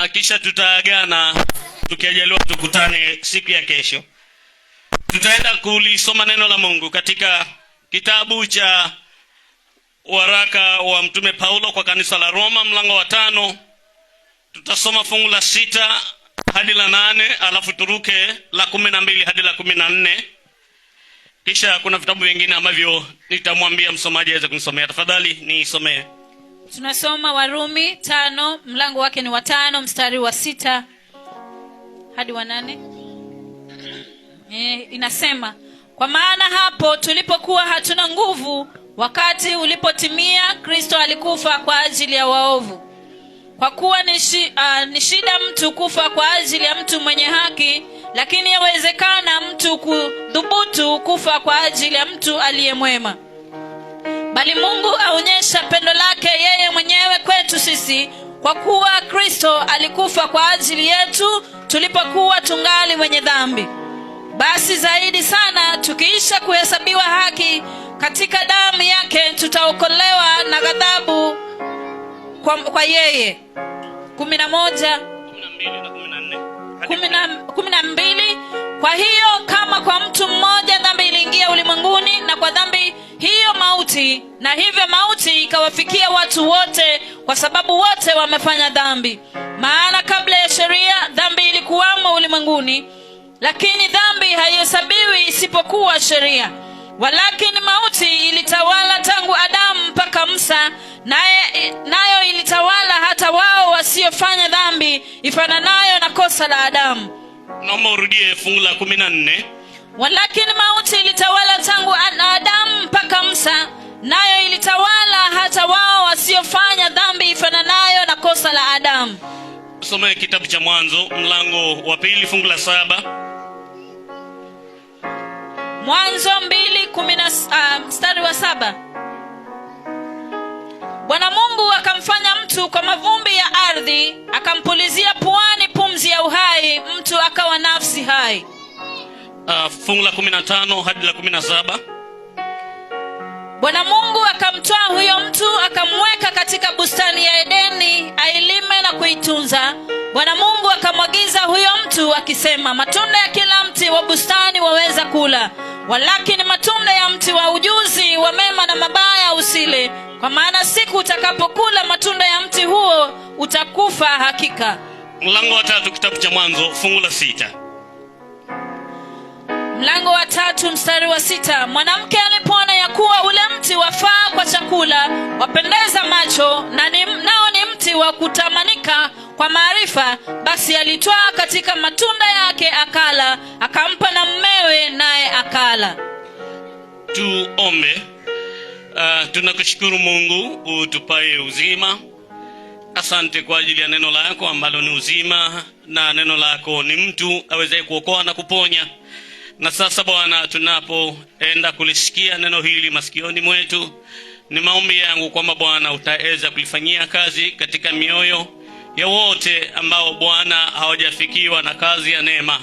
na kisha tutaagana tukiajaliwa tukutane siku ya kesho. Tutaenda kulisoma neno la Mungu katika kitabu cha waraka wa Mtume Paulo kwa kanisa la Roma mlango wa 5. Tutasoma fungu la 6 hadi la 8, alafu turuke la 12 hadi la 14. Kisha kuna vitabu vingine ambavyo nitamwambia msomaji aweze kunisomea. Tafadhali nisomee. Tunasoma Warumi 5 mlango wake ni wa 5 mstari wa 6 hadi wa 8. Inasema, kwa maana hapo tulipokuwa hatuna nguvu, wakati ulipotimia, Kristo alikufa kwa ajili ya waovu. Kwa kuwa ni shida mtu kufa kwa ajili ya mtu mwenye haki, lakini yawezekana mtu kudhubutu kufa kwa ajili ya mtu aliyemwema. Bali Mungu aonyesha pendo lake yeye mwenyewe kwetu sisi, kwa kuwa Kristo alikufa kwa ajili yetu tulipokuwa tungali wenye dhambi. Basi zaidi sana tukiisha kuhesabiwa haki katika damu yake, tutaokolewa na ghadhabu kwa yeye. 11 12. Kwa hiyo kama kwa mtu mmoja dhambi iliingia ulimwenguni, na kwa dhambi hiyo mauti, na hivyo mauti ikawafikia watu wote, kwa sababu wote wamefanya dhambi. Maana kabla ya sheria dhambi ilikuwamo ulimwenguni, lakini dhambi haihesabiwi isipokuwa sheria. Walakini mauti ilitawala tangu Adamu mpaka Musa, nayo ilitawala hata wao wasiofanya dhambi ifananayo na kosa la Adamu. Naomba urudie fungu la 14. Walakini mauti ilitawala tangu Adamu mpaka Musa, nayo ilitawala hata wao wasiofanya dhambi ifananayo na kosa la Adamu. Soma kitabu cha Mwanzo mlango wa 2 fungu la 7. Mwanzo 2 mstari wa 7. Bwana Mungu akamfanya mtu kwa mavumbi ya ardhi, akampulizia puani pumzi ya uhai, mtu akawa nafsi hai. Fungu la 15 hadi la 17. Bwana Mungu akamtoa huyo mtu, akamweka katika bustani ya Edeni ailime na kuitunza. Bwana Mungu akamwagiza huyo mtu akisema, matunda ya kila mti wa bustani waweza kula, walakini matunda ya mti wa ujuzi wa mema na mabaya usile, kwa maana siku utakapokula matunda ya mti huo utakufa hakika. Mlango wa 3 kitabu cha Mwanzo fungu la 6. Mlango wa 3 mstari wa 6. Mwanamke alipoona ya kuwa ule mti wafaa kwa chakula, wapendeza macho, nao ni mti wa kutamanika kwa maarifa, basi alitwaa katika matunda yake akala, akampa na mmewe, naye akala. Tuombe. Tunakushukuru Mungu utupaye uzima. Asante kwa ajili ya neno lako ambalo ni uzima, na neno lako ni mtu aweze kuokoa na kuponya. Na sasa Bwana, tunapoenda kulisikia neno hili masikioni mwetu, ni maombi yangu kwamba Bwana utaweza kulifanyia kazi katika mioyo ya wote ambao Bwana hawajafikiwa na kazi ya neema.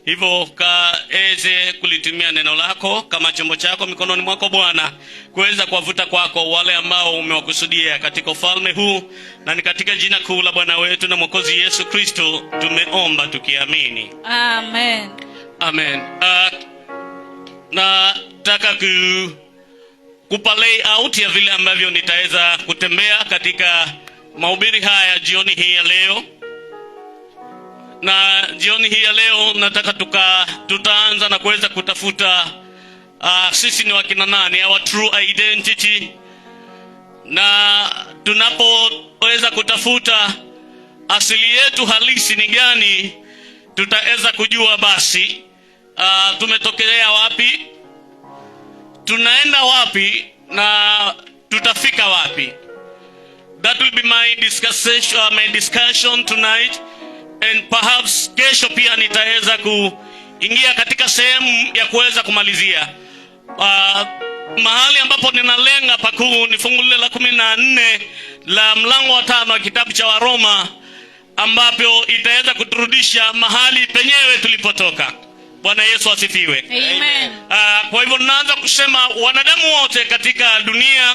Hivyo kaeze kulitumia neno lako kama chombo chako mikononi mwako Bwana, kuweza kuwavuta kwako wale ambao umewakusudia katika ufalme huu, na ni katika jina kuu la Bwana wetu na Mwokozi Yesu Kristo tumeomba tukiamini. Amen. Amen. Nataka kupa layout ya vile ambavyo nitaweza kutembea katika mahubiri haya jioni hii ya leo. Na jioni hii ya leo nataka tutaanza na kuweza kutafuta sisi ni wakina nani, our true identity. Na tunapoweza kutafuta asili yetu halisi ni gani, tutaweza kujua basi tumetokelea wapi, tunaenda wapi, na tutafika wapi. That will be my discussion tonight, and perhaps kesho pia nitaweza kuingia katika sehemu ya kuweza kumalizia. Mahali ambapo ninalenga pakuu ni fungu la 14 la mlango wa 5 wa kitabu cha Waroma, ambapo itaweza kuturudisha mahali penyewe tulipotoka. Bwana Yesu asifiwe. Amen. Kwa hivyo naanza kusema wanadamu wote katika dunia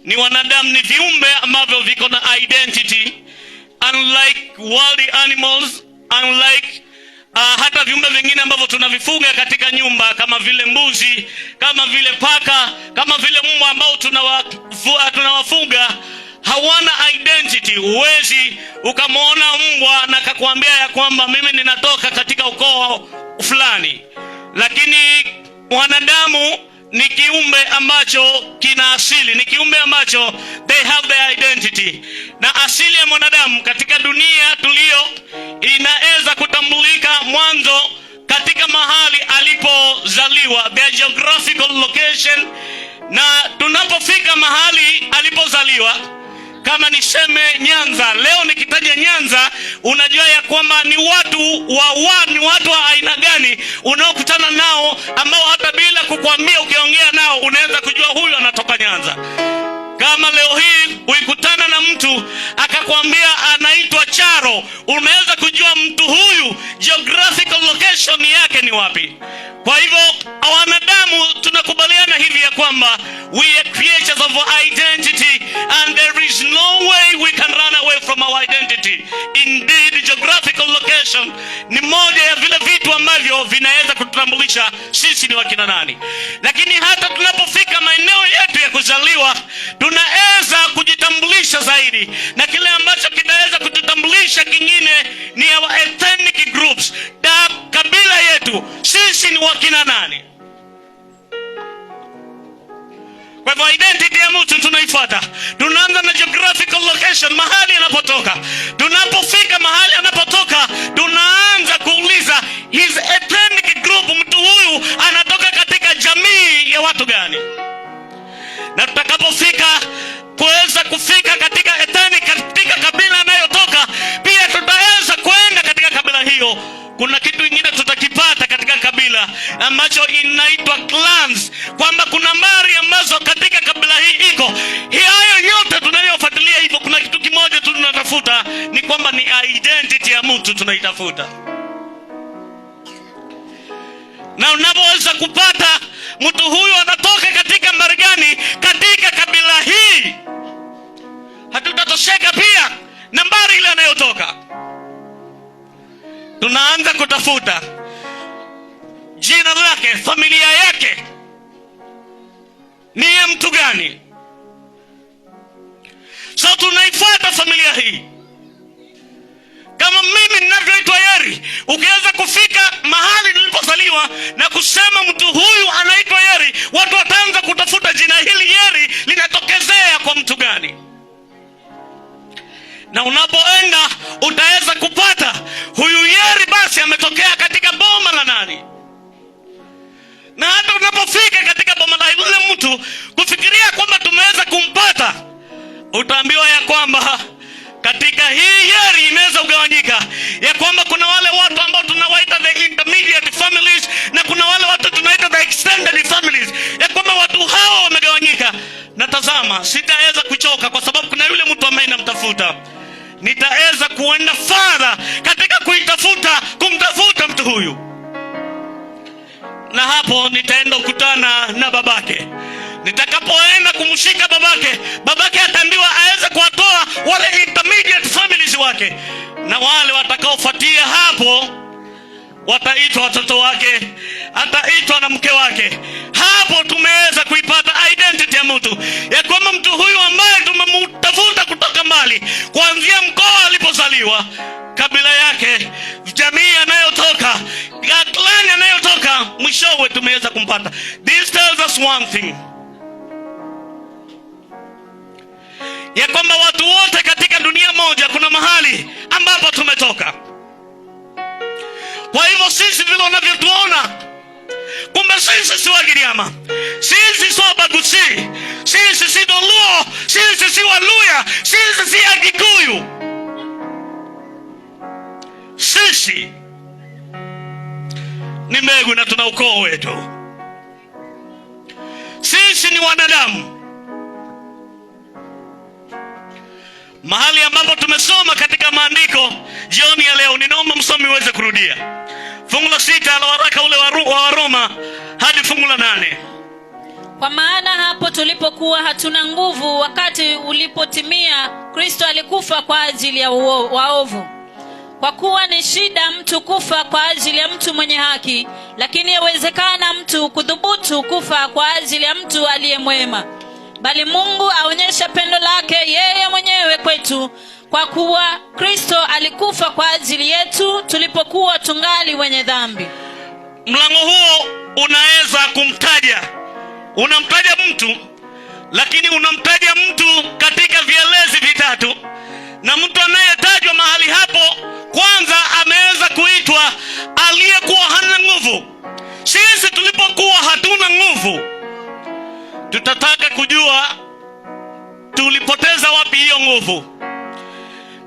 ni wanadamu, ni viumbe ambavyo viko na identity, unlike wild animals, unlike hata viumbe vingine ambavyo tunavifuga katika nyumba, kama vile mbuzi, kama vile paka, kama vile mbwa ambao tunawafuga, hawana identity. Huwezi ukamwona mbwa na akakwambia ya kwamba mimi ninatoka katika ukoo fulani. Lakini wanadamu ni kiumbe ambacho kina asili, ni kiumbe ambacho they have their identity. Na asili ya mwanadamu katika dunia tulio inaweza kutambulika mwanzo katika mahali alipozaliwa, their geographical location. Na tunapofika mahali alipozaliwa, kama niseme Nyanza, leo nikitaja Nyanza, unajua ya kwamba ni watu wa aina gani unaokutana nao, ambao hata bila kukwambia ukiongea nao unaweza kujua huyu anatoka Nyanza. Kama leo hii uikutana na mtu akakwambia anaitwa Charo, unaweza kujua mtu huyu geographical location yake ni wapi. Kwa hivyo wanadamu tunakubaliana hivi ya kwamba we are creatures of identity, and there is no way we can run away from our identity. Indeed, geographical location ni moja ya vile vitu ambavyo vinaweza kututambulisha sisi ni wakina nani. Lakini hata tunapofika maeneo yetu ya kuzaliwa, tunaweza kujitambulisha zaidi, na kile ambacho kinaweza kututambulisha kingine ni our ethnic groups, kabila yetu, sisi ni wakina nani. Kwa hivyo identity ya mtu tunaifuata. Tunaanza na geographical location, mahali anapotoka. Tunapofika mahali anapotoka, tunaanza kuuliza his ethnic group, mtu huyu anatoka katika jamii ya watu gani. Na tutakapofika kuweza kufika katika ethnic, katika kabila anayotoka, pia tutaweza kwenda katika kabila hiyo. Kuna kitu kingine tutakipata katika kabila ambacho inaitwa clans, kwamba kuna mari ambazo katika kabila hii iko. Hayo yote tunayofuatilia hivyo, kuna kitu kimoja tu tunatafuta, ni kwamba ni identity ya mtu tunaitafuta. Na unapoweza kupata mtu huyu anatoka katika mari gani katika kabila hii, hatutatosheka pia na mari ile anayotoka. Tunaanza kutafuta jina lake, familia yake ni ya mtu gani. So tunaifuata familia hii. Kama mimi ninavyoitwa Yeri, ukiweza kufika mahali nilipozaliwa na kusema mtu huyu anaitwa Yeri, watu wataanza kutafuta jina hili Yeri linatokezea kwa mtu gani. Na unapoenda utaweza kupata huyu Yeri basi ametokea katika boma la nani. Na hata unapofika katika boma la yule mtu kufikiria kwamba tumeweza kumpata, utaambiwa ya kwamba katika hii Yeri imeweza kugawanyika, ya kwamba kuna wale watu ambao tunawaita the intermediate families, na kuna wale watu tunaita the extended families, ya kwamba watu hao wamegawanyika. Na tazama, sitaweza kuchoka kwa sababu kuna yule mtu ambaye namtafuta. Nitaweza kuenda fadha katika kumtafuta mtu huyu. Na hapo nitaenda kukutana na babake. Nitakapoenda kumshika babake ataambiwa aweze kuwatoa wale intermediate families wake, na wale watakaofuatia hapo wataitwa watoto wake, ataitwa na mke wake. Hapo tumeweza kuipata identity ya mtu, ya kwamba mtu huyu ambaye tumemtafuta kutoka mbali, kuanzia mkoa alipozaliwa, kabila yake, jamii anayotoka, clan anayotoka, mwishowe tumeweza kumpata. This tells us one thing, ya kwamba watu wote katika dunia moja kuna mahali ambapo tumetoka. Kwa hivyo sisi vile unavyotuona, kumbe sisi si Wagiriama, sisi si Wabaguzi, sisi si Doluo, sisi si Waluya, sisi si Agikuyu. Sisi ni mbegu na tuna ukoo wetu. Sisi ni wanadamu. Mahali ambapo tumesoma katika maandiko jioni ya leo, ninaomba msomi uweze kurudia fungu la 6 la waraka ule wa Waroma hadi fungu la 8. Kwa maana hapo tulipokuwa hatuna nguvu, wakati ulipotimia, Kristo alikufa kwa ajili ya waovu. Kwa kuwa ni shida mtu kufa kwa ajili ya mtu mwenye haki, lakini yawezekana mtu kudhubutu kufa kwa ajili ya mtu aliye mwema. Bali Mungu aonyesha pendo lake yeye mwenyewe kwetu, kwa kuwa Kristo alikufa kwa ajili yetu tulipokuwa tungali wenye dhambi. Mlango huo unaweza unamtaja mtu, lakini unamtaja mtu katika vielezi vitatu. Na mtu anayetajwa mahali hapo kwanza ameweza kuitwa aliyekuwa hana nguvu. Sisi tulipokuwa hatuna nguvu, tutataka kujua tulipoteza wapi hiyo nguvu.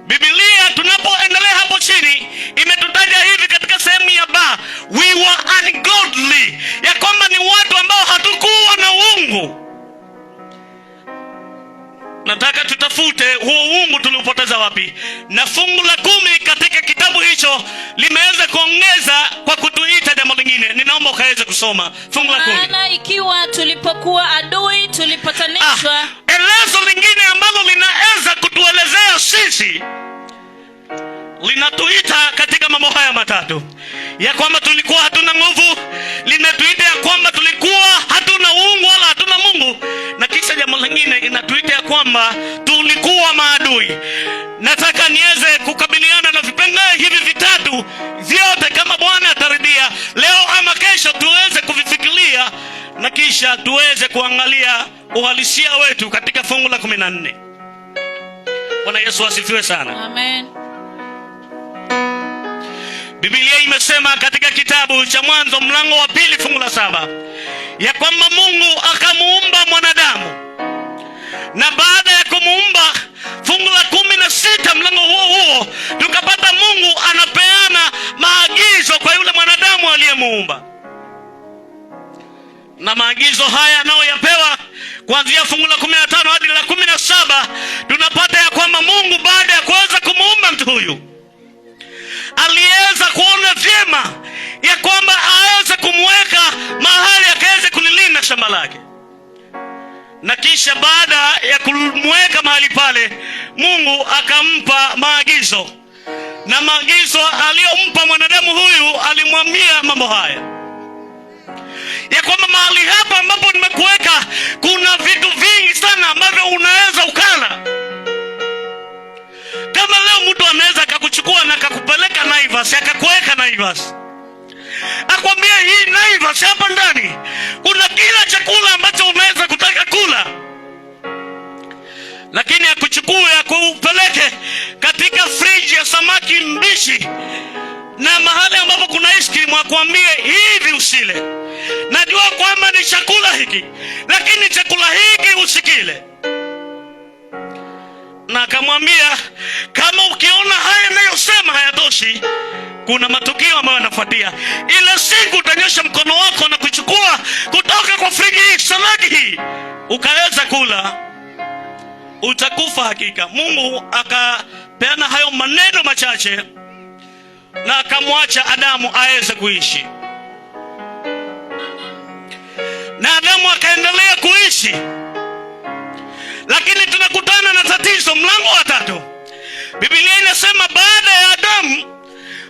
Biblia tunapoendelea hapo chini imetutaja hivi katika sehemu ya ba, we were ungodly, ya kwamba ni watu ambao hatukuwa na uungu. Nataka tutafute huo uungu tuliopoteza wapi. Na fungu la 10 katika kitabu hicho limeweza kuongeza kwa kutuita jambo lingine. Ninaomba ukaweze kusoma fungu la 10. Maana ikiwa tulipokuwa adui tulipatanishwa. Elezo lingine ambalo linaweza kutuelezea sisi, linatuita katika mambo haya matatu, ya kwamba tulikuwa hatuna nguvu, linatuita ya kwamba tulikuwa hatuna uungu wala hatuna Mungu, na kisha jambo lingine inatuita ya kwamba tulikuwa maadui. Nataka niweze kukabiliana na vipengele hivi vitatu vyote, kama Bwana ataridhia, leo ama kesho tuweze kuvifikiria na kisha tuweze kuangalia uhalisia wetu katika fungu la 14. Bwana Yesu asifiwe sana. Amen. Biblia imesema katika kitabu cha Mwanzo mlango wa 2 fungu la 7 ya kwamba Mungu akamuumba mwanadamu, na baada ya kumuumba, fungu la 16 mlango huo tukapata Mungu anapeana maagizo kwa yule mwanadamu aliyemuumba. Na maagizo haya anayoyapewa kuanzia fungu la 15 hadi la 17, tunapata ya kwamba Mungu baada ya kuweza kumuumba mtu huyu aliweza kuona vyema ya kwamba aweze kumweka mahali akaweze kulilinda shamba lake. Na kisha baada ya kumweka mahali pale, Mungu akampa maagizo, na maagizo aliyompa mwanadamu huyu alimwambia mambo haya, ya kwamba mahali hapa ambapo nimekuweka kuna vitu vingi sana ambavyo unaweza ukala. Kama leo mtu anaweza akakuchukua na akakupeleka Naivas, akakuweka Naivas, akwambia hii Naivas hapa ndani kuna kila chakula ambacho unaweza kutaka kula, lakini akuchukue akupeleke katika friji ya samaki mbichi na mahali ambapo kuna ice cream, akwambie hivi usile, najua kwamba ni chakula hiki, lakini chakula hiki usikile. Na akamwambia kama ukiona haya ninayosema hayatoshi, kuna matukio ambayo yanafuatia. Ile siku utanyosha mkono wako na kuchukua kutoka kwa friji hii samaki hii ukaweza kula, utakufa hakika. Mungu akapeana hayo maneno machache na akamwacha Adamu aweze kuishi, na Adamu akaendelea kuishi. Lakini tunakutana na tatizo. Mlango wa 3 Biblia inasema baada ya Adamu,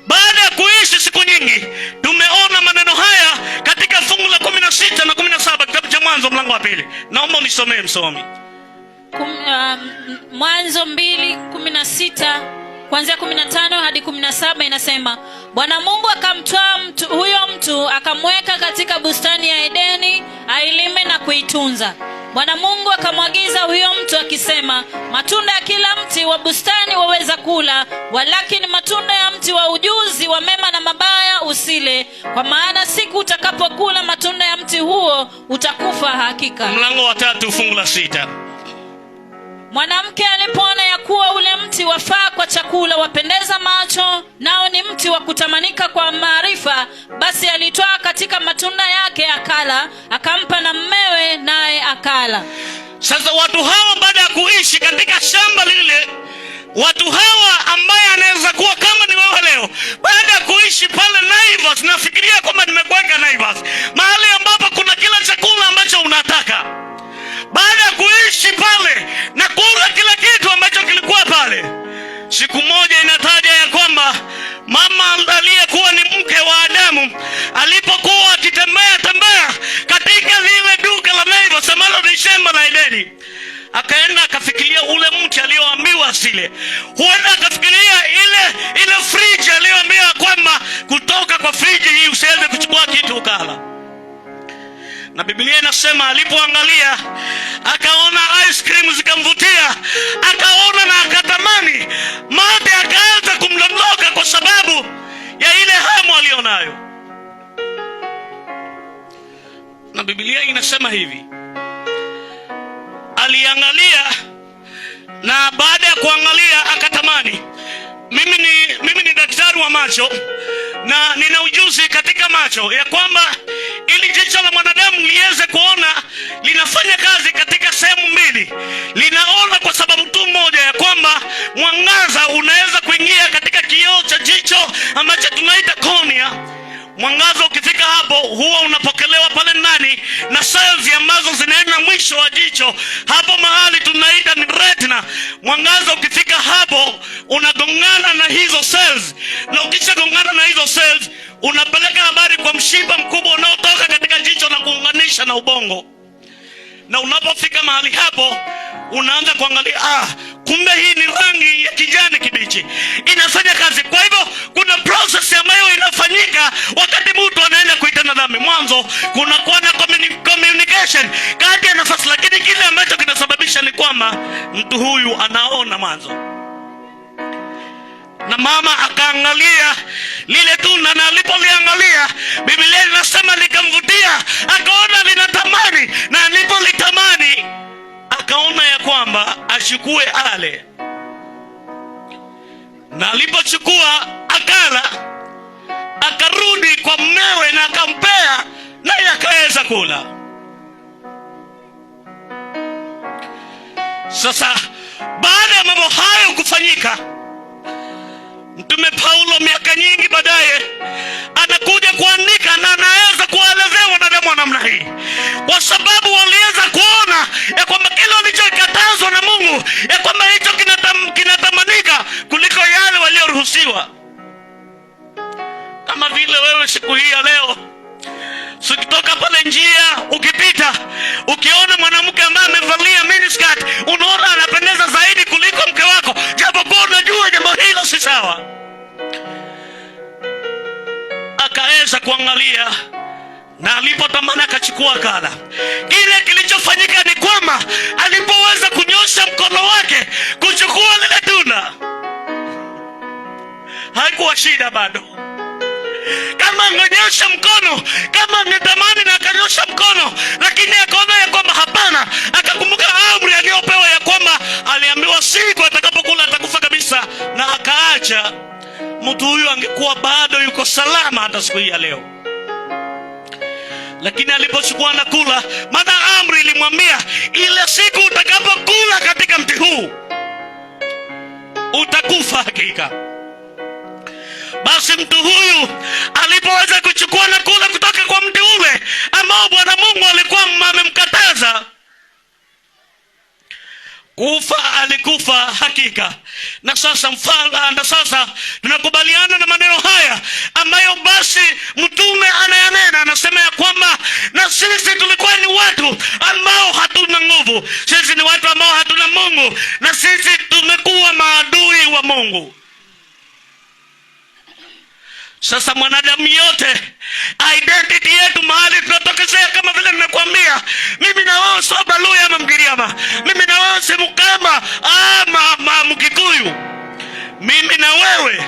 baada ya kuishi siku nyingi, tumeona maneno haya katika fungu la 16 na 17 kitabu cha Mwanzo mlango wa 2. Naomba unisomee msomi. Mwanzo 2:16 kuanzia 15 hadi 17 inasema, Bwana Mungu akamtwaa huyo mtu akamweka katika bustani ya Edeni ailime na kuitunza. Bwana Mungu akamwagiza huyo mtu akisema, matunda ya kila mti wa bustani waweza kula, walakini matunda ya mti wa ujuzi wa mema na mabaya usile, kwa maana siku utakapokula matunda ya mti huo utakufa hakika. Mlango wa 3 fungu la 6. Mwanamke alipoona ya kuwa ule mti wafaa kwa chakula, wapendeza macho, nao ni mti wa kutamanika kwa maarifa, basi alitwaa katika matunda yake akala, akampa na mmewe naye akala. Sasa watu hawa baada ya kuishi katika shamba lile, watu hawa ambaye anaweza kuwa kama ni wewe leo, baada ya kuishi pale Naivas, nafikiria kwamba nimekuweka Naivas, mahali ambapo kuna kila chakula ambacho unataka, zile. Huenda akafikiria ile friji aliyoambia kwamba kutoka kwa friji hii usiweze kuchukua kitu ukala. Na Biblia inasema alipoangalia akaona ice cream zikamvutia, akaona na akatamani, mate akaanza kumdondoka kwa sababu ya ile hamu alionayo. Na Biblia inasema hivi, aliangalia na baada ya kuangalia akatamani. Mimi ni daktari wa macho na nina ujuzi katika macho ya kwamba ili jicho la mwanadamu liweze kuona linafanya kazi katika sehemu mbili. Linaona kwa sababu tu moja, ya kwamba mwangaza unaweza kuingia katika kioo cha jicho ambacho tunaita cornea. Mwangaza ukifika hapo huwa unapokelewa pale ndani na cells ambazo zinaenda mwisho wa jicho, hapo mahali tunaita ni retina. Mwangaza ukifika hapo unagongana na hizo cells, na ukishagongana na hizo cells unapeleka habari kwa mshipa mkubwa unaotoka katika jicho na kuunganisha na ubongo. Na unapofika mahali hapo unaanza kuangalia, kumbe hii ni rangi ya kijani kibichi, inafanya kazi. Kwa hivyo kuna process ambayo inafanyika wakati mtu anaenda kuitenda dhambi. Mwanzo kuna kuwa na communication kati ya nafasi, lakini kile ambacho kinasababisha ni kwamba mtu huyu anaona mwanzo. Na mama akaangalia lile tunda, na alipoliangalia Biblia inasema likamvutia, akaona linatamani, na alipolitamani akaona ya kwamba achukue ale. Na alipochukua akala, akarudi kwa mmewe na akampea, naye akaweza kula. Sasa baada ya mambo hayo kufanyika, Mtume Paulo miaka nyingi baadaye anakuja kuandika, na anaweza kuelezea wanadamu wa namna hii, kwa sababu waliweza kuona ya kwamba kile walichokatazwa na Mungu, ya kwamba hicho kinatamanika kuliko yale walioruhusiwa. Kama vile wewe siku hii ya leo, ukitoka pale njia ukipita, ukiona mwanamke ambaye amevalia miniskirt, unaona anapendeza zaidi kuliko mke wako, japokuwa unajua jambo hilo si sawa. Akaweza kuangalia, na alipotamani akachukua kala. Kile kilichofanyika ni kwamba alipoweza kunyosha mkono wake kuchukua lile tunda, haikuwa shida bado. Kama angenyosha mkono, kama angetamani na akanyosha mkono, lakini akaona ya kwamba hapana, akakumbuka amri aliyopewa ya kwamba aliambiwa siku atakapokula atakufa kabisa, na akaacha, mtu huyu angekuwa bado yuko salama hata siku hii ya leo. Lakini alipochukua na kula, maana amri ilimwambia ile siku utakapokula katika mti huu utakufa hakika. Basi mtu huyu alipoweza kuchukua na kula kutoka kwa mti ule ambao Bwana Mungu alikuwa amemkataza kufa, alikufa hakika. Na sasa tunakubaliana na maneno haya ambayo basi mtume anayanena, anasema ya kwamba na sisi tulikuwa ni watu ambao hatuna nguvu, sisi ni watu ambao hatuna Mungu, na sisi tumekuwa maadui wa Mungu. Sasa mwanadamu yote, identity yetu mahali tunatokezea, kama vile nimekuambia, mimi na wewe sio Baluya ama Mgiriama, mimi na wewe si Mkamba ama Mkikuyu, mimi na wewe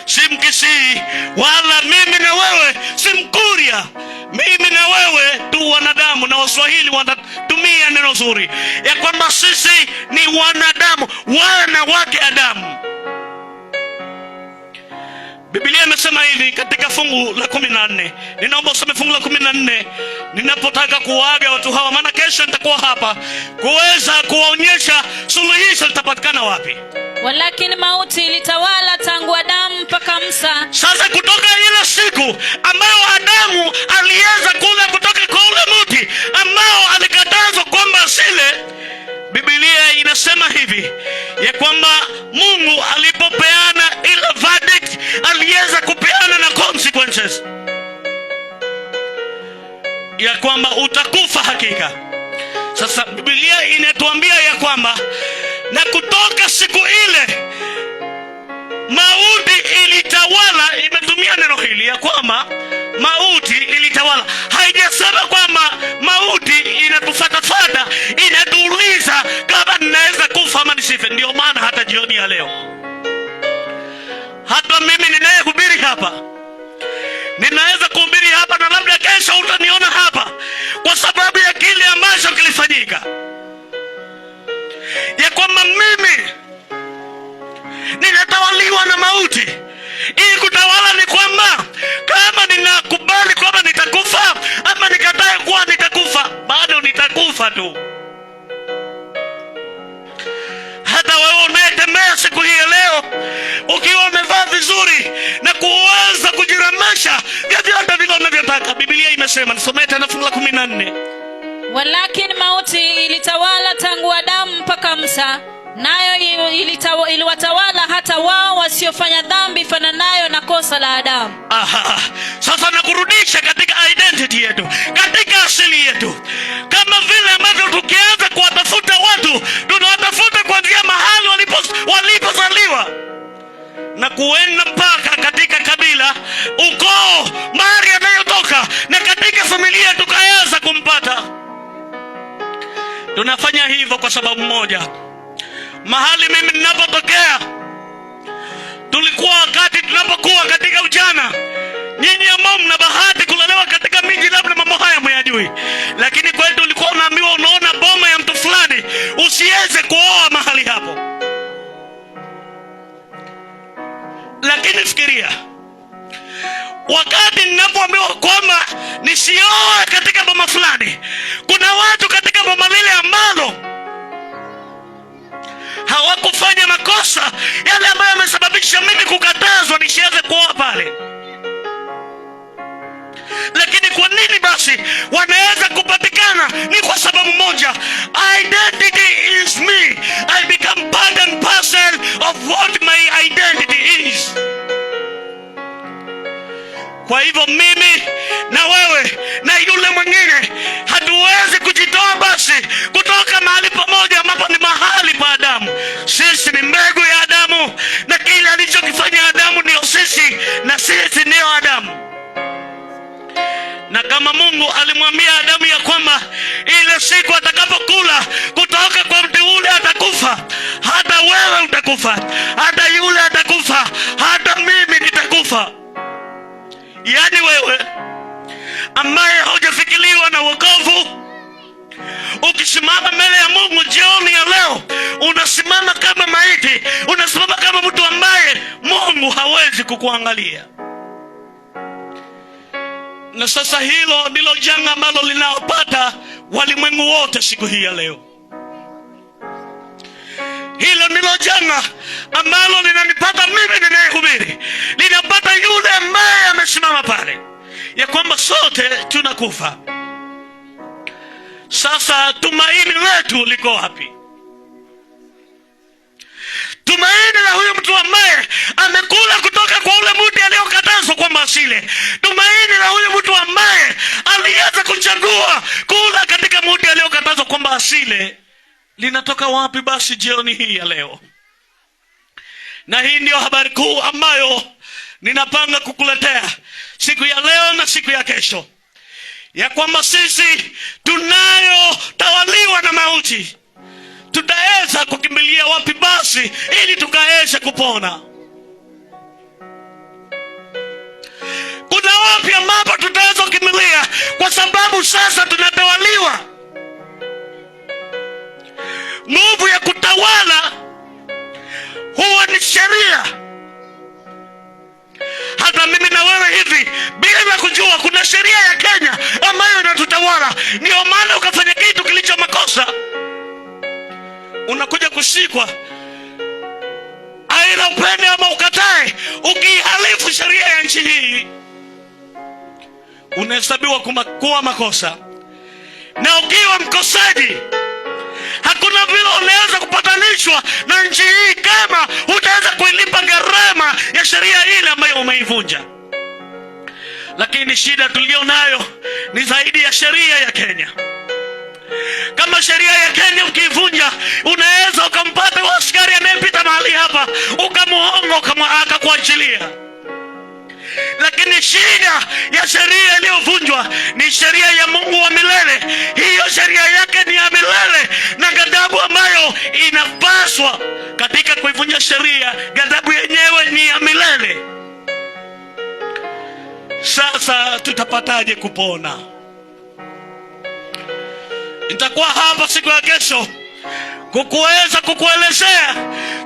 si Mkisii, wala mimi na wewe si Mkuria. Mimi na wewe tu wanadamu, na Waswahili wanatumia neno zuri ya kwamba sisi ni wanadamu, wana wake Adamu. Biblia imesema hivi katika fungu la 14. Ninaomba usome fungu la 14 ninapotaka kuwaaga watu hawa, maana kesho nitakuwa hapa kuweza kuwaonyesha suluhisho litapatikana wapi. Walakini mauti ilitawala tangu Adamu mpaka Musa. Sasa kutoka ile siku ambayo Adamu aliweza kula kutoka kwa ule mti ambao alikatazwa kwamba asile, Biblia inasema hivi ya kwamba Mungu alipopeana ile verdict, aliweza kupeana na consequences ya kwamba utakufa hakika. Sasa Biblia inatuambia ya kwamba Na kutoka siku ile mauti ilitawala. Imetumia neno hili ya kwamba mauti ilitawala. Haijasema kwamba mauti inatufatafata, inatuuliza kama ninaweza kufa ama nisife. Ndio maana hata jioni ya leo, hata mimi ninayehubiri hapa, ninaweza kuhubiri hapa na labda kesho utaniona hapa, kwa sababu ya kile ambacho kilifanyika, ya kwamba mimi ninatawaliwa na mauti. Hii kutawala ni kwamba kama ninakubali kwamba nitakufa ama nikatae kuwa nitakufa, bado nitakufa tu. Hata wewe unayetembea siku hii leo ukiwa umevaa vizuri na kuweza kujirembesha vyovyote vile unavyotaka, Biblia imesema, nisomee tena fungu la 14. Walakini mauti ilitawala tangu Adamu mpaka Musa, nayo iliwatawala hata wao wasiofanya dhambi fananayo na kosa la Adamu. Sasa nakurudisha katika identity yetu, katika asili yetu. Kama vile ambavyo tukianza kuwatafuta watu, tunawatafuta kuanzia mahali walipozaliwa na kuenda mpaka katika kabila, ukoo, mahali anayotoka, na katika familia tukaweza kumpata. Tunafanya hivyo kwa sababu moja. Mahali mimi ninapotokea, tulikuwa wakati tunapokuwa katika ujana, nyinyi ambao mna bahati kulelewa katika miji, labda mambo haya myajui, lakini kwetu ulikuwa unaambiwa, unaona boma ya mtu fulani, usiweze kuoa mahali hapo. Lakini fikiria, wakati ninapoambiwa kwamba nisioe katika boma fulani, kuna watu katika boma lile ambalo hawakufanya makosa yale ambayo yamesababisha mimi kukatazwa nisiweze kuoa pale. Lakini kwa nini basi wanaweza kupatikana? Ni kwa sababu moja, identity is me. I become part and parcel of what my identity is. Kwa hivyo mimi na wewe na yule mwingine hatuwezi kujitoa basi kutoka mahali pamoja ambapo ni mahali pa Adamu. Sisi ni mbegu ya Adamu, na kile alichokifanya Adamu ndio sisi, na sisi ndio Adamu. Na kama Mungu alimwambia Adamu ya kwamba ile siku atakapokula kutoka kwa mti ule atakufa, hata wewe utakufa, hata yule atakufa, hata mimi nitakufa. Yaani wewe ambaye hujafikiriwa na wokovu, ukisimama mbele ya Mungu jioni ya leo, unasimama kama maiti, unasimama kama mtu ambaye Mungu hawezi kukuangalia. Na sasa hilo ndilo janga ambalo linaopata walimwengu wote siku hii ya leo. Hilo ndilo janga ambalo linanipata mimi ninayehubiri, linapata yule ambaye amesimama pale, ya kwamba sote tunakufa. Sasa tumaini letu liko wapi? Tumaini la huyu mtu ambaye amekula kutoka kwa ule mti aliyokatazwa kwamba asile. Tumaini la huyu mtu ambaye aliweza kuchagua kula katika mti aliyokatazwa kwamba asile, linatoka wapi basi jioni hii ya leo? Na hii ndio habari kuu ambayo ninapanga kukuletea siku ya leo na siku ya kesho, ya kwamba sisi tunayotawaliwa na mauti, tutaweza kukimbilia wapi basi ili tukaweze kupona? Kuna wapi ambapo tutaweza kukimbilia, kwa sababu sasa tunatawaliwa? Nguvu ya kutawala huwa ni sheria. Hata mimi na wewe hivi bila kujua, kuna sheria ya Kenya ambayo inatutawala. Ndio maana ukafanya kitu kilicho makosa, unakuja kushikwa, aidha upende ama ukatae. Ukihalifu sheria ya nchi hii, unahesabiwa kuwa makosa. Na ukiwa mkosaji, hakuna vile unaweza kupatanishwa na nchi hii kama utaweza kuilipa gharama ya sheria ile ambayo umeivunja. Lakini shida tulio nayo ni zaidi ya sheria ya Kenya. Kama sheria ya Kenya ukivunja, unaweza ukampata askari anayepita mahali hapa ukamuongo kama akakuachilia. Lakini shida ya sheria iliyovunjwa ni sheria ya Mungu wa milele. Hiyo sheria yake ni ya milele, na ghadhabu ambayo inapaswa katika kuivunja sheria, ghadhabu yenyewe ni ya milele. Sasa tutapataje kupona? Nitakuwa hapa siku ya kesho kukuweza kukuelezea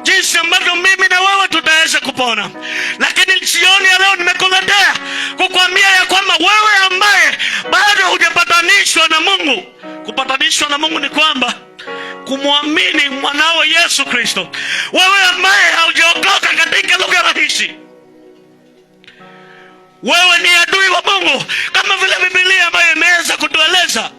jinsi ambavyo mimi na wewe tutaweza kupona. Lakini jioni ya leo nimekuletea kukuambia ya kwamba wewe ambaye bado hujapatanishwa na Mungu, kupatanishwa na Mungu ni kwamba kumwamini mwanao Yesu Kristo. Wewe ambaye haujaokoka, katika lugha rahisi, wewe ni adui wa Mungu, kama vile Biblia ambayo imeweza kutueleza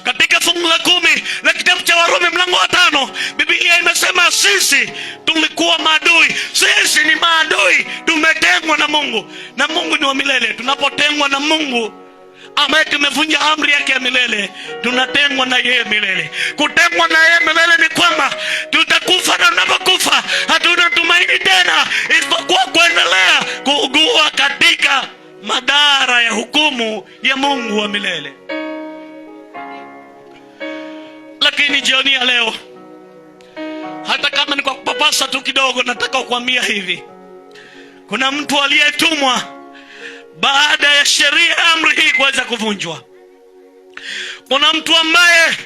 katika fungu la 10 la kitabu cha Warumi mlango wa 5. Biblia imesema sisi tulikuwa maadui. Sisi ni maadui, tumetengwa na Mungu, na Mungu ni wa milele. Tunapotengwa na Mungu ambaye tumevunja amri yake ya milele, tunatengwa na yeye milele. Kutengwa na yeye milele ni kwamba tutakufa, na tunapokufa hatuna tumaini tena isipokuwa kuendelea kuugua katika madhara ya hukumu ya Mungu wa milele. Lakini jioni ya leo, hata kama ni kwa kupapasa tu kidogo, nataka kukuambia hivi: kuna mtu aliyetumwa baada ya sheria, amri hii kuweza kuvunjwa. Kuna mtu ambaye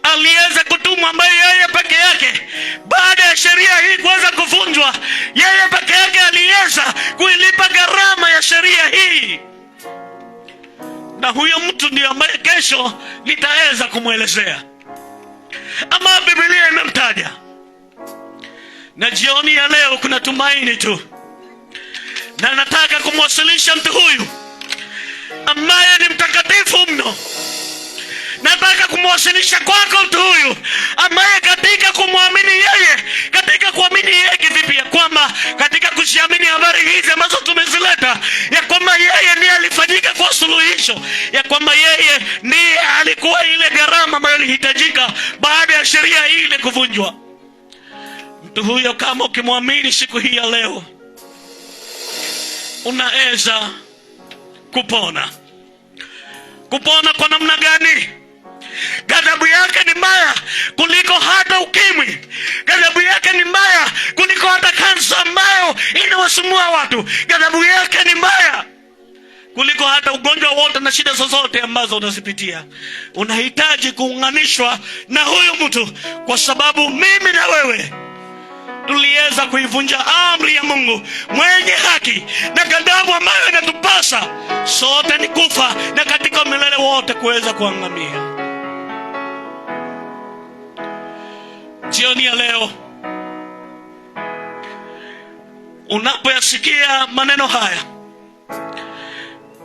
aliweza kutumwa, ambaye yeye peke yake baada ya sheria hii kuweza kuvunjwa, yeye peke yake aliweza kuilipa gharama ya sheria hii. Na huyo mtu ndiye ambaye kesho nitaweza kumwelezea, ama Biblia imemtaja. Na jioni ya leo kuna tumaini tu, na nataka kumwasilisha mtu huyu ambaye ni mtakatifu mno. Nataka kumwasilisha kwako mtu huyu ambaye katika kumwamini yeye, katika kuamini yeye kivipi? Ya kwamba katika kuziamini habari hizi ambazo tumezileta, ya kwamba yeye ndiye alifanyika kwa suluhisho, ya kwamba yeye ndiye alikuwa ile gharama ambayo ilihitajika baada ya sheria ile kuvunjwa. Mtu huyo kama ukimwamini siku hii ya leo, unaweza kupona. Kupona kwa namna gani? Ghadhabu yake ni mbaya kuliko hata ukimwi. Ghadhabu yake ni mbaya kuliko hata kansa ambayo inawasumbua watu. Ghadhabu yake ni mbaya kuliko hata ugonjwa wote na shida zozote ambazo unazipitia. Unahitaji kuunganishwa na huyu mtu, kwa sababu mimi na wewe tuliweza kuivunja amri ya Mungu mwenye haki, na ghadhabu ambayo inatupasa sote ni kufa, na katika milele wote kuweza kuangamia. Jioni ya leo, unapoyasikia maneno haya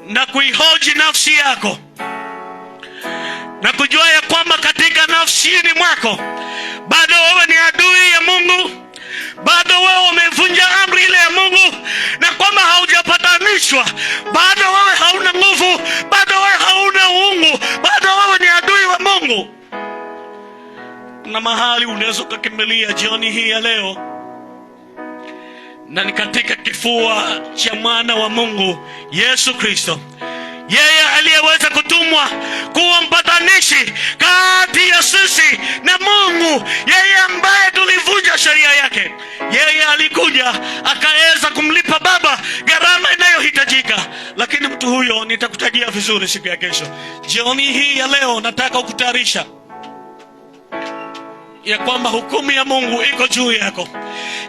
na kuihoji nafsi yako na kujua ya kwamba katika nafsini mwako bado wewe ni adui ya Mungu, bado wewe umevunja amri ile ya Mungu, na kwamba haujapatanishwa, bado wewe hauna nguvu, bado wewe hauna uungu, bado wewe ni adui wa Mungu, na mahali unaweza kukimbilia jioni hii ya leo, na ni katika kifua cha mwana wa Mungu Yesu Kristo. Yeye aliyeweza kutumwa kuwa mpatanishi kati ya sisi na Mungu, yeye ambaye tulivunja sheria yake. Yeye alikuja akaweza kumlipa Baba gharama inayohitajika. Lakini mtu huyo nitakutajia vizuri siku ya kesho. Jioni hii ya leo nataka kukutayarisha ya kwamba hukumu ya Mungu iko juu yako,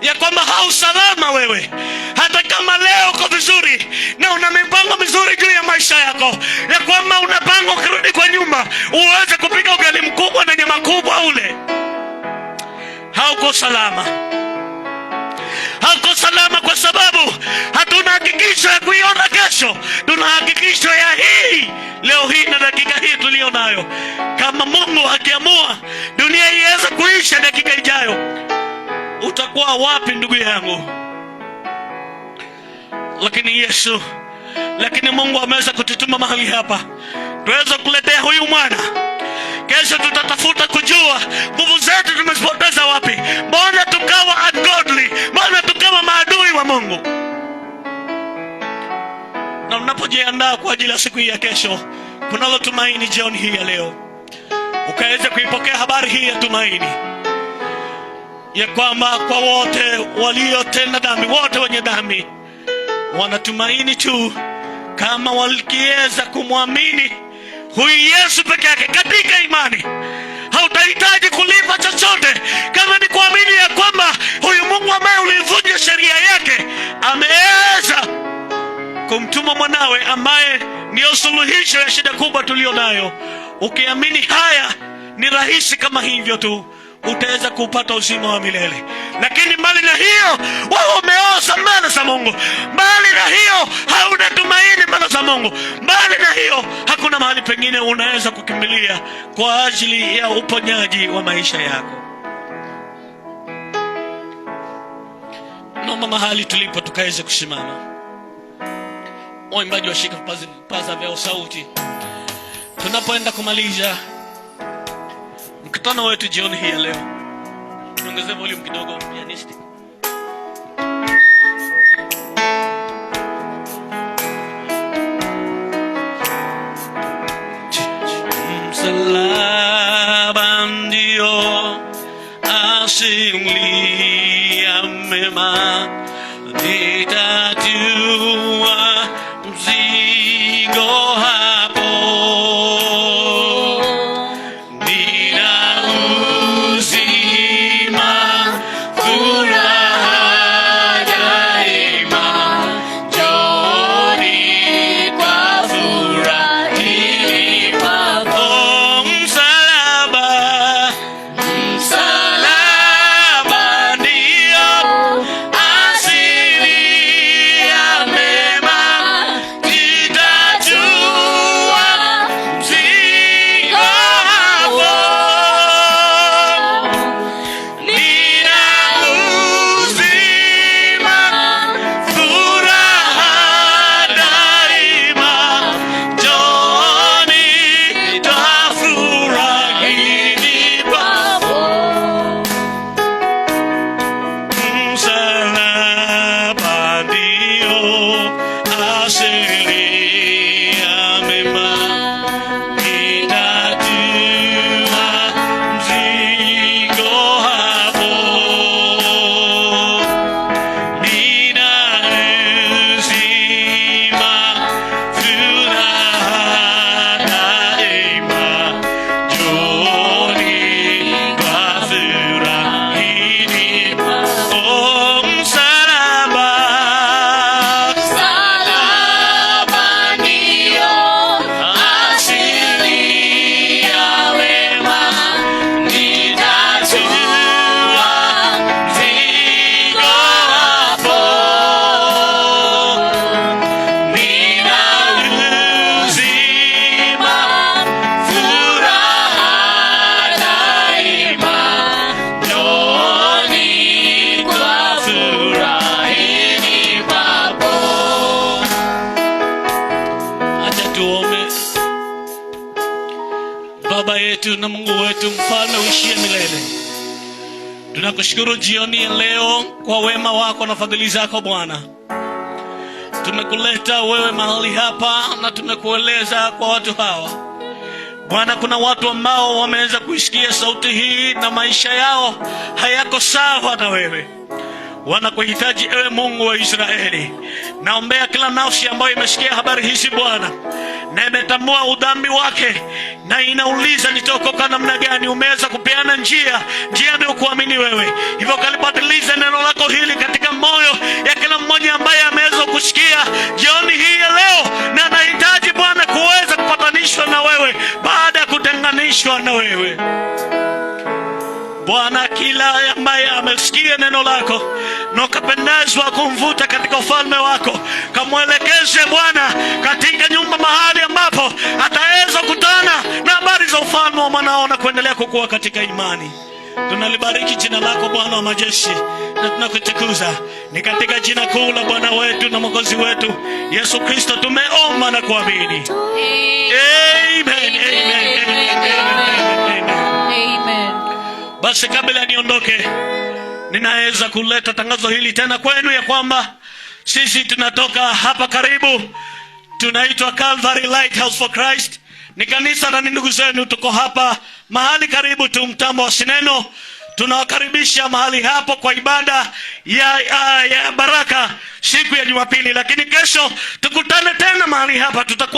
ya kwamba hausalama wewe. Hata kama leo uko vizuri na una mipango mizuri juu ya maisha yako, ya kwamba unapanga kurudi kwa nyumba uweze kupika ugali mkubwa na nyama kubwa ule, hauko salama. Hauko salama kwa sababu hatuna hakikisho ya kuiona kesho. Tuna hakikisho ya hii leo hii na dakika hii tulio nayo. Kama Mungu akiamua dunia iweze kuisha dakika ijayo, utakuwa wapi ndugu yangu? Lakini Mungu ameweza kututuma mahali hapa tuweze kuletea huyu mwana Kesho tutatafuta kujua nguvu zetu tumezipoteza wapi. Mbona tukawa ungodly? Mbona tukawa maadui wa Mungu? Na unapojiandaa kwa ajili ya siku hii ya kesho, kunalo tumaini jioni hii ya leo. Ukaweze kuipokea habari hii ya tumaini, ya kwamba kwa wote waliotenda dhambi, wote wenye dhambi wanatumaini tu kama walikiweza kumwamini huyu Yesu peke yake katika imani. Hautahitaji kulipa chochote kama ni kuamini ya kwamba huyu Mungu ambaye ulivunja sheria yake ameweza kumtuma mwanawe ambaye ndio suluhisho ya shida kubwa tulio nayo. Ukiamini haya, ni rahisi kama hivyo tu utaweza kupata uzima wa milele. Lakini mbali na hiyo, wewe umeoza mbele za Mungu. Mbali na hiyo, hauna tumaini mbele za Mungu. Mbali na hiyo, hakuna mahali pengine unaweza kukimbilia kwa ajili ya uponyaji wa maisha yako. Naomba mahali tulipo tukaweze kusimama. Waimbaji washika vipaza vya sauti. Tunapoenda kumaliza mkutano wetu jioni hii ya leo, tuongeze volume kidogo pianisti. Msalaba ndio asili ya mema, nitatua mzigo hapo. Baba yetu na Mungu wetu, mfalme uishie milele, tunakushukuru jioni ya leo kwa wema wako na fadhili zako Bwana. Tumekuleta wewe mahali hapa na tumekueleza kwa watu hawa Bwana. Kuna watu ambao wameweza kuisikia sauti hii na maisha yao hayako sawa na wewe, wanakuhitaji ewe Mungu wa Israeli. Naombea kila nafsi ambayo imesikia habari hizi Bwana, na imetambua udhambi wake na inauliza nitaokoka namna gani. Umeweza kupeana njia ni kuamini wewe. Hivyo kalibadilize neno lako hili katika moyo ya kila mmoja ambaye ameweza kusikia jioni hii ya leo, na anahitaji Bwana kuweza kupatanishwa na wewe baada ya kutenganishwa na wewe Bwana. Kila ambaye amesikia neno lako na ukapendezwa kumvuta katika ufalme wako, kamwelekeze Bwana katika nyumba mahali ambapo ataweza kutana na habari za ufalme wa mwanao na kuendelea kukua katika imani. Tunalibariki jina lako Bwana wa majeshi na tunakutukuza. Ni katika jina kuu la Bwana wetu na Mwokozi wetu Yesu Kristo tumeomba na kuamini. Amen. Amen. Amen. Amen. Basi kabla niondoke, ninaweza kuleta tangazo hili tena kwenu ya kwamba sisi tunatoka hapa karibu, tunaitwa Calvary Lighthouse for Christ. Ni kanisa na ni ndugu zenu, tuko hapa mahali karibu tu mtambo wa Sineno. Tunawakaribisha mahali hapo kwa ibada ya baraka siku ya Jumapili, lakini kesho tukutane tena mahali hapa. Tutakuwa